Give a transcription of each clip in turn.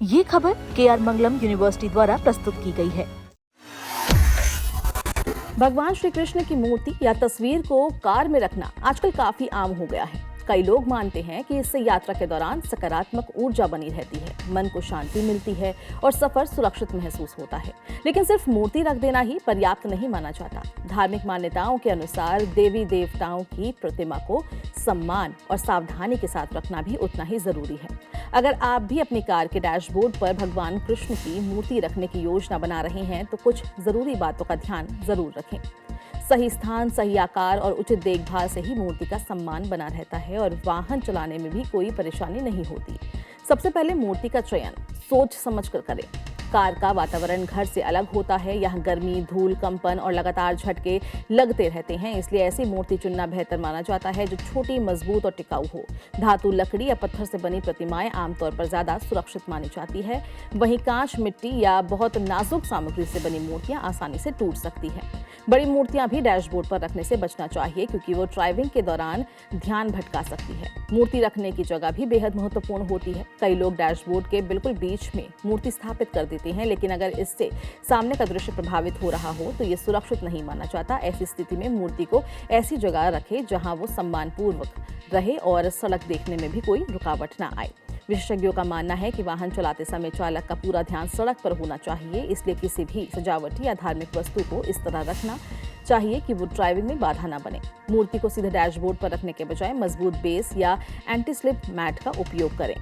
ये खबर KR मंगलम university द्वारा प्रस्तुत की गई है। भगवान श्री कृष्ण की मूर्ति या तस्वीर को कार में रखना आजकल काफी आम हो गया है। कई लोग मानते हैं कि इससे यात्रा के दौरान सकारात्मक ऊर्जा बनी रहती है, मन को शांति मिलती है और सफर सुरक्षित महसूस होता है। लेकिन सिर्फ मूर्ति रख देना ही पर्याप्त नहीं माना जाता। धार्मिक मान्यताओं के अनुसार देवी देवताओं की प्रतिमा को सम्मान और सावधानी के साथ रखना भी उतना ही जरूरी है। अगर आप भी अपनी कार के डैशबोर्ड पर भगवान कृष्ण की मूर्ति रखने की योजना बना रहे हैं तो कुछ जरूरी बातों का ध्यान जरूर रखें। सही स्थान, सही आकार और उचित देखभाल से ही मूर्ति का सम्मान बना रहता है और वाहन चलाने में भी कोई परेशानी नहीं होती। सबसे पहले मूर्ति का चयन सोच समझ कर करें। कार का वातावरण घर से अलग होता है। यहाँ गर्मी, धूल, कंपन और लगातार झटके लगते रहते हैं, इसलिए ऐसी मूर्ति चुनना बेहतर माना जाता है जो छोटी, मजबूत और टिकाऊ हो। धातु, लकड़ी या पत्थर से बनी प्रतिमाएं आमतौर पर ज्यादा सुरक्षित मानी जाती है। वहीं कांच, मिट्टी या बहुत नाजुक सामग्री से बनी मूर्तियां आसानी से टूट सकती हैं। बड़ी मूर्तियां भी डैशबोर्ड पर रखने से बचना चाहिए क्योंकि वो ड्राइविंग के दौरान ध्यान भटका सकती है। मूर्ति रखने की जगह भी बेहद महत्वपूर्ण होती है। कई लोग डैशबोर्ड के बिल्कुल बीच में मूर्ति स्थापित कर देते हैं, लेकिन अगर इससे सामने का दृश्य प्रभावित हो रहा हो तो ये सुरक्षित नहीं माना जाता। ऐसी स्थिति में मूर्ति को ऐसी जगह रखें जहां वो सम्मानपूर्वक रहे और सड़क देखने में भी कोई रुकावट ना आए। विशेषज्ञों का मानना है कि वाहन चलाते समय चालक का पूरा ध्यान सड़क पर होना चाहिए, इसलिए किसी भी सजावटी या धार्मिक वस्तु को इस तरह रखना चाहिए कि वो ड्राइविंग में बाधा न बने। मूर्ति को सीधे डैशबोर्ड पर रखने के बजाय मजबूत बेस या एंटी स्लिप मैट का उपयोग करें।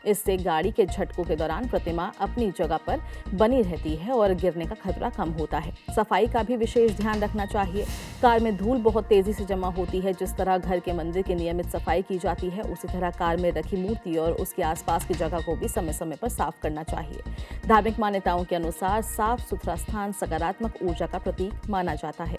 इससे गाड़ी के झटकों के दौरान प्रतिमा अपनी जगह पर बनी रहती है और गिरने का खतरा कम होता है। सफाई का भी विशेष ध्यान रखना चाहिए। कार में धूल बहुत तेजी से जमा होती है। जिस तरह घर के मंदिर की नियमित सफाई की जाती है, उसी तरह कार में रखी मूर्ति और उसके आसपास की जगह को भी समय समय पर साफ करना चाहिए। धार्मिक मान्यताओं के अनुसार साफ सुथरा स्थान सकारात्मक ऊर्जा का प्रतीक माना जाता है,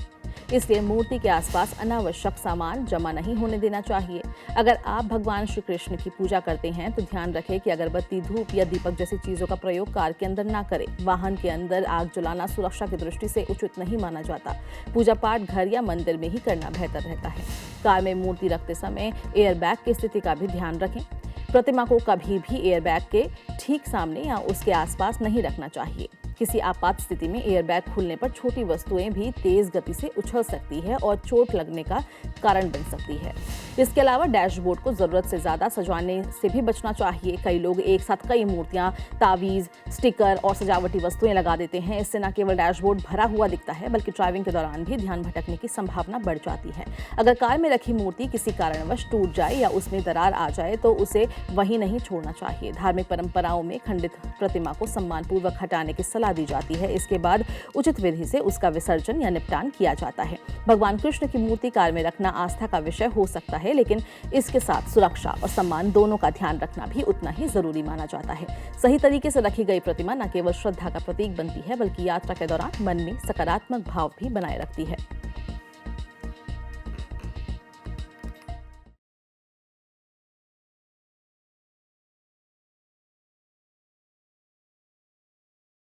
इसलिए मूर्ति के आसपास अनावश्यक सामान जमा नहीं होने देना चाहिए। अगर आप भगवान श्री कृष्ण की पूजा करते हैं तो ध्यान रखें कि अगरबत्ती, धूप या दीपक जैसी चीजों का प्रयोग कार के अंदर ना करें। वाहन के अंदर आग जलाना सुरक्षा की दृष्टि से उचित नहीं माना जाता। पूजा पाठ घर या मंदिर में ही करना बेहतर रहता है। कार में मूर्ति रखते समय एयरबैग की स्थिति का भी ध्यान रखें। प्रतिमा को कभी भी एयरबैग के ठीक सामने या उसके आसपास नहीं रखना चाहिए। किसी आपात स्थिति में एयरबैग खुलने पर छोटी वस्तुएं भी तेज गति से उछल सकती है और चोट लगने का कारण बन सकती है। इसके अलावा डैशबोर्ड को जरूरत से ज्यादा सजाने से भी बचना चाहिए। कई लोग एक साथ कई मूर्तियां, तावीज, स्टिकर और सजावटी वस्तुएं लगा देते हैं। इससे न केवल डैशबोर्ड भरा हुआ दिखता है बल्कि ड्राइविंग के दौरान भी ध्यान भटकने की संभावना बढ़ जाती है। अगर कार में रखी मूर्ति किसी कारणवश टूट जाए या उसमें दरार आ जाए तो उसे वहीं नहीं छोड़ना चाहिए। धार्मिक परंपराओं में खंडित प्रतिमा को सम्मानपूर्वक हटाने की सलाह दी जाती है। इसके बाद उचित विधि से उसका विसर्जन या निपटान किया जाता है। भगवान कृष्ण की मूर्ति कार में रखना आस्था का विषय हो सकता है, लेकिन इसके साथ सुरक्षा और सम्मान दोनों का ध्यान रखना भी उतना ही जरूरी माना जाता है। सही तरीके से रखी गई प्रतिमा न केवल श्रद्धा का प्रतीक बनती है बल्कि यात्रा के दौरान मन में सकारात्मक भाव भी बनाए रखती है।